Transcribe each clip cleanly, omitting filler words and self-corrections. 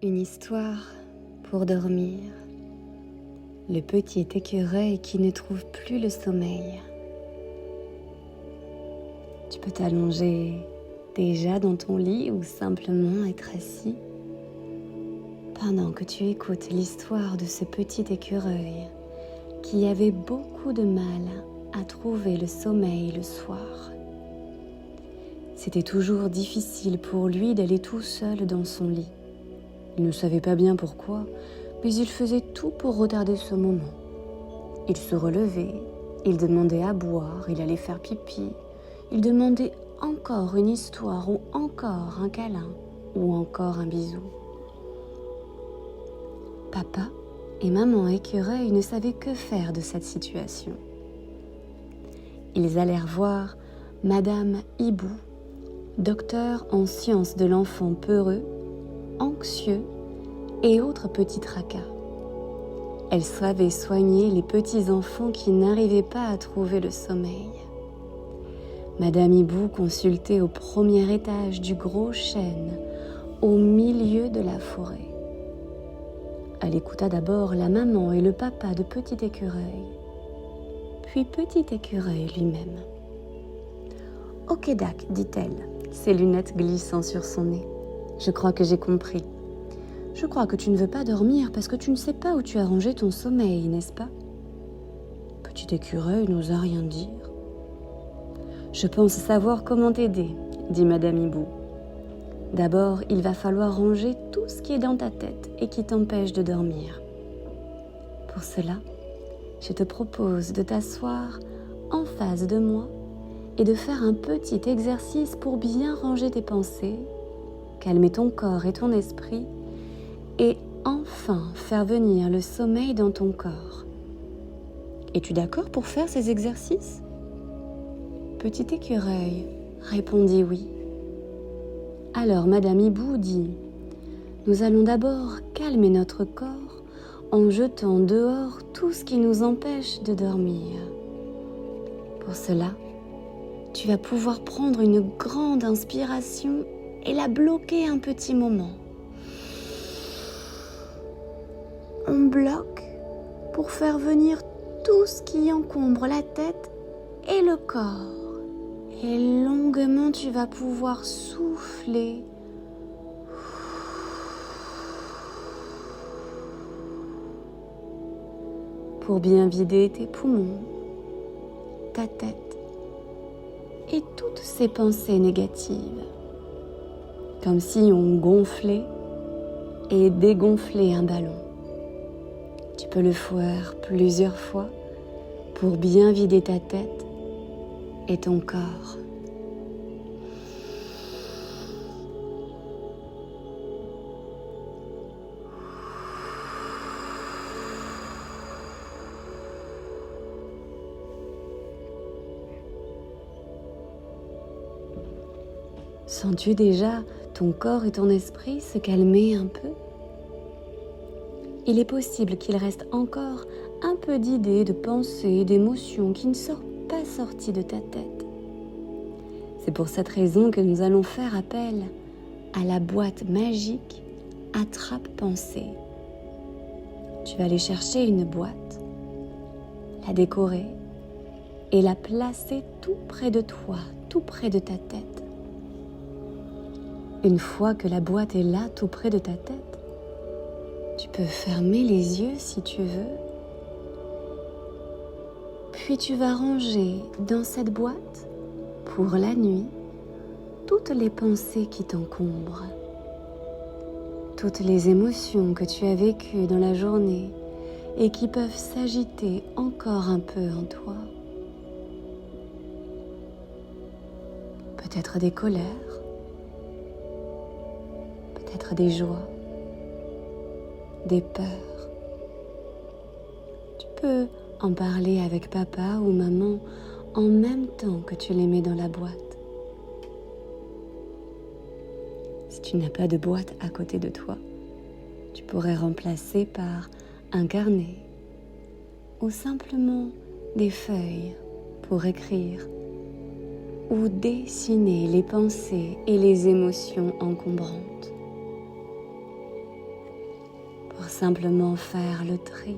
Une histoire pour dormir. Le petit écureuil qui ne trouve plus le sommeil. Tu peux t'allonger déjà dans ton lit ou simplement être assis pendant que tu écoutes l'histoire de ce petit écureuil qui avait beaucoup de mal à trouver le sommeil le soir. C'était toujours difficile pour lui d'aller tout seul dans son lit. Il ne savait pas bien pourquoi, mais il faisait tout pour retarder ce moment. Il se relevait, il demandait à boire, il allait faire pipi, il demandait encore une histoire ou encore un câlin ou encore un bisou. Papa et maman écureuil ne savaient que faire de cette situation. Ils allèrent voir Madame Hibou, docteur en sciences de l'enfant peureux, anxieux et autres petits tracas. Elle savait soigner les petits enfants qui n'arrivaient pas à trouver le sommeil. Madame Hibou consultait au premier étage du gros chêne, au milieu de la forêt. Elle écouta d'abord la maman et le papa de Petit Écureuil, puis Petit Écureuil lui-même. « Ok, Dac, dit-elle, ses lunettes glissant sur son nez. Je crois que j'ai compris. Je crois que tu ne veux pas dormir parce que tu ne sais pas où tu as rangé ton sommeil, n'est-ce pas ? Petit écureuil n'osa rien dire. Je pense savoir comment t'aider, dit Madame Hibou. D'abord, il va falloir ranger tout ce qui est dans ta tête et qui t'empêche de dormir. Pour cela, je te propose de t'asseoir en face de moi et de faire un petit exercice pour bien ranger tes pensées, calmer ton corps et ton esprit et enfin faire venir le sommeil dans ton corps. Es-tu d'accord pour faire ces exercices ? Petit écureuil répondit oui. Alors Madame Hibou dit : nous allons d'abord calmer notre corps en jetant dehors tout ce qui nous empêche de dormir. Pour cela, tu vas pouvoir prendre une grande inspiration et la bloquer un petit moment. On bloque pour faire venir tout ce qui encombre la tête et le corps. Et longuement, tu vas pouvoir souffler. Pour bien vider tes poumons, ta tête et toutes ces pensées négatives. Comme si on gonflait et dégonflait un ballon. Tu peux le faire plusieurs fois pour bien vider ta tête et ton corps. Sens-tu déjà ton corps et ton esprit se calmer un peu ? Il est possible qu'il reste encore un peu d'idées, de pensées, d'émotions qui ne sont pas sorties de ta tête. C'est pour cette raison que nous allons faire appel à la boîte magique Attrape-Pensée. Tu vas aller chercher une boîte, la décorer et la placer tout près de toi, tout près de ta tête. Une fois que la boîte est là, tout près de ta tête, tu peux fermer les yeux si tu veux. Puis tu vas ranger dans cette boîte, pour la nuit, toutes les pensées qui t'encombrent, toutes les émotions que tu as vécues dans la journée et qui peuvent s'agiter encore un peu en toi. Peut-être des colères, peut-être des joies, des peurs. Tu peux en parler avec papa ou maman en même temps que tu les mets dans la boîte. Si tu n'as pas de boîte à côté de toi, tu pourrais remplacer par un carnet ou simplement des feuilles pour écrire ou dessiner les pensées et les émotions encombrantes. pour simplement faire le tri.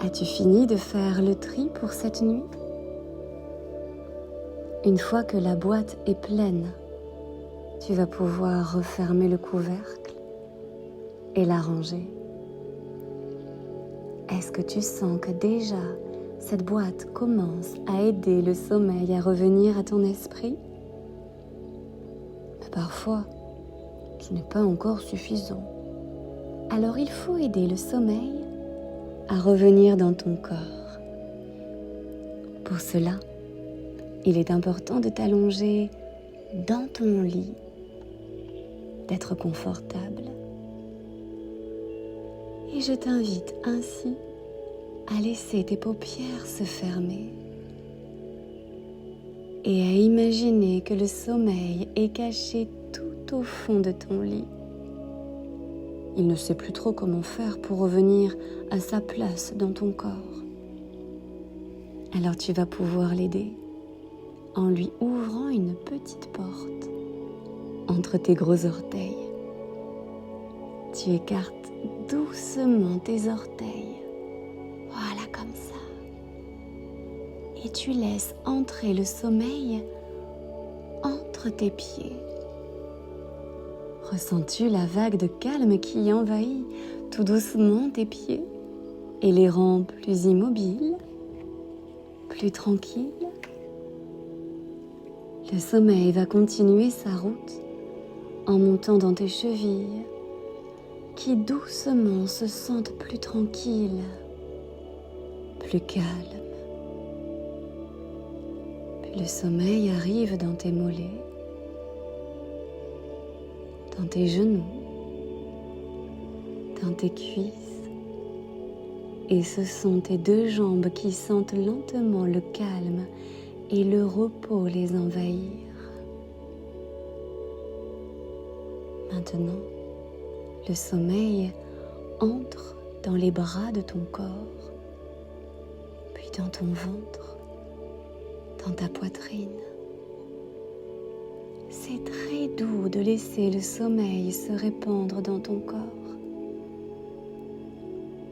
As-tu fini de faire le tri pour cette nuit? Une fois que la boîte est pleine, tu vas pouvoir refermer le couvercle et la ranger. Est-ce que tu sens que déjà cette boîte commence à aider le sommeil à revenir à ton esprit? Mais parfois, ce n'est pas encore suffisant. Alors il faut aider le sommeil à revenir dans ton corps. Pour cela, il est important de t'allonger dans ton lit, d'être confortable. Et je t'invite ainsi à laisser tes paupières se fermer et à imaginer que le sommeil est caché tout au fond de ton lit. Il ne sait plus trop comment faire pour revenir à sa place dans ton corps. Alors tu vas pouvoir l'aider en lui ouvrant une petite porte entre tes gros orteils. Tu écartes doucement tes orteils. Voilà comme ça. Et tu laisses entrer le sommeil entre tes pieds. Ressens-tu la vague de calme qui envahit tout doucement tes pieds et les rend plus immobiles, plus tranquilles? Le sommeil va continuer sa route en montant dans tes chevilles qui doucement se sentent plus tranquilles, plus calmes. Puis le sommeil arrive dans tes mollets, dans tes genoux, dans tes cuisses, et ce sont tes deux jambes qui sentent lentement le calme et le repos les envahir. Maintenant, le sommeil entre dans les bras de ton corps, puis dans ton ventre, dans ta poitrine. C'est très doux de laisser le sommeil se répandre dans ton corps.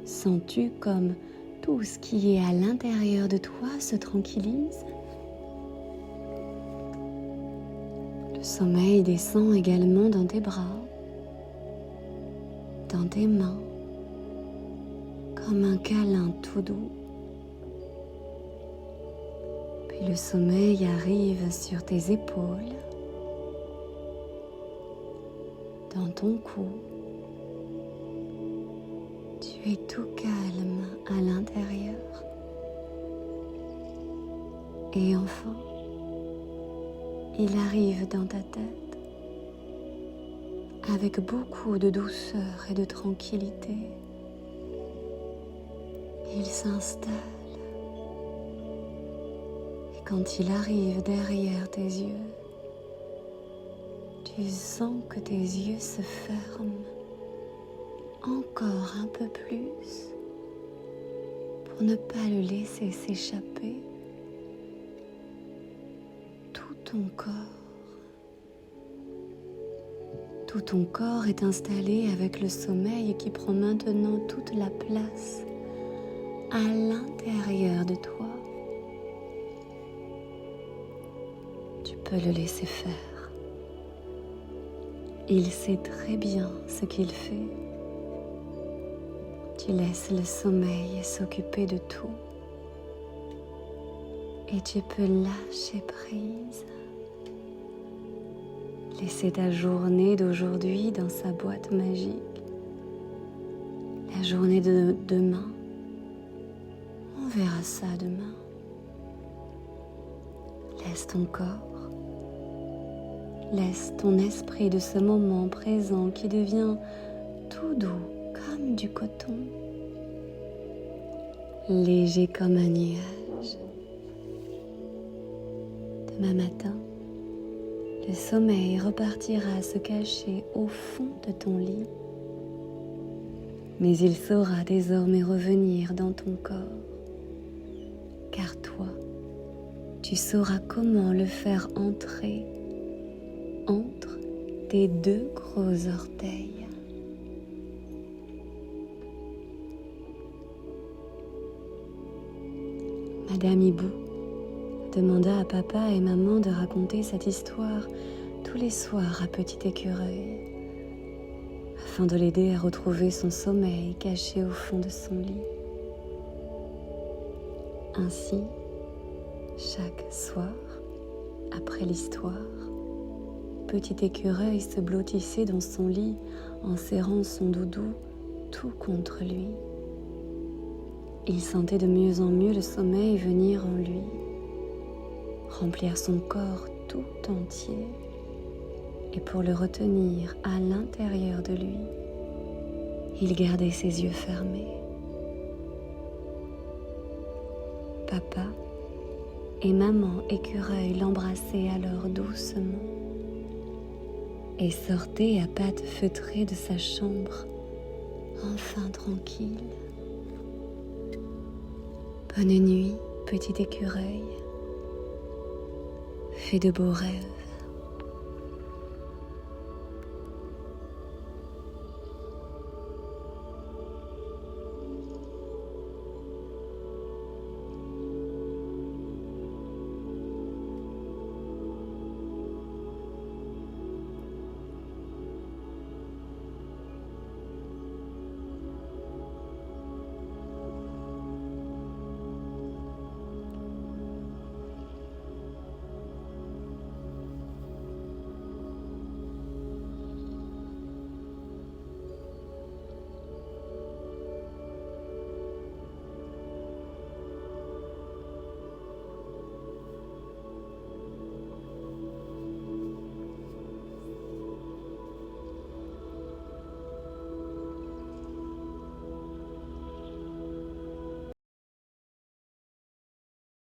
Sens-tu comme tout ce qui est à l'intérieur de toi se tranquillise? Le sommeil descend également dans tes bras, dans tes mains, comme un câlin tout doux. Puis le sommeil arrive sur tes épaules, dans ton cou. Tu es tout calme à l'intérieur. Et enfin, il arrive dans ta tête avec beaucoup de douceur et de tranquillité. Il s'installe. Et quand il arrive derrière tes yeux, tu sens que tes yeux se ferment encore un peu plus pour ne pas le laisser s'échapper. Tout ton corps est installé avec le sommeil qui prend maintenant toute la place à l'intérieur de toi. Tu peux le laisser faire. Il sait très bien ce qu'il fait. Tu laisses le sommeil s'occuper de tout. Et tu peux lâcher prise. Laisser ta journée d'aujourd'hui dans sa boîte magique. La journée de demain, on verra ça demain. Laisse ton corps, laisse ton esprit de ce moment présent qui devient tout doux comme du coton, léger comme un nuage. Demain matin, le sommeil repartira se cacher au fond de ton lit, mais il saura désormais revenir dans ton corps, car toi, tu sauras comment le faire entrer entre tes 2 gros orteils. Madame Hibou demanda à papa et maman de raconter cette histoire tous les soirs à Petit Écureuil, afin de l'aider à retrouver son sommeil caché au fond de son lit. Ainsi, chaque soir, après l'histoire, Petit Écureuil se blottissait dans son lit en serrant son doudou tout contre lui. Il sentait de mieux en mieux le sommeil venir en lui, remplir son corps tout entier, et pour le retenir à l'intérieur de lui, il gardait ses yeux fermés. Papa et maman Écureuil l'embrassaient alors doucement et sortaient à pattes feutrées de sa chambre, enfin tranquille. Bonne nuit, Petit Écureuil. Fais de beaux rêves.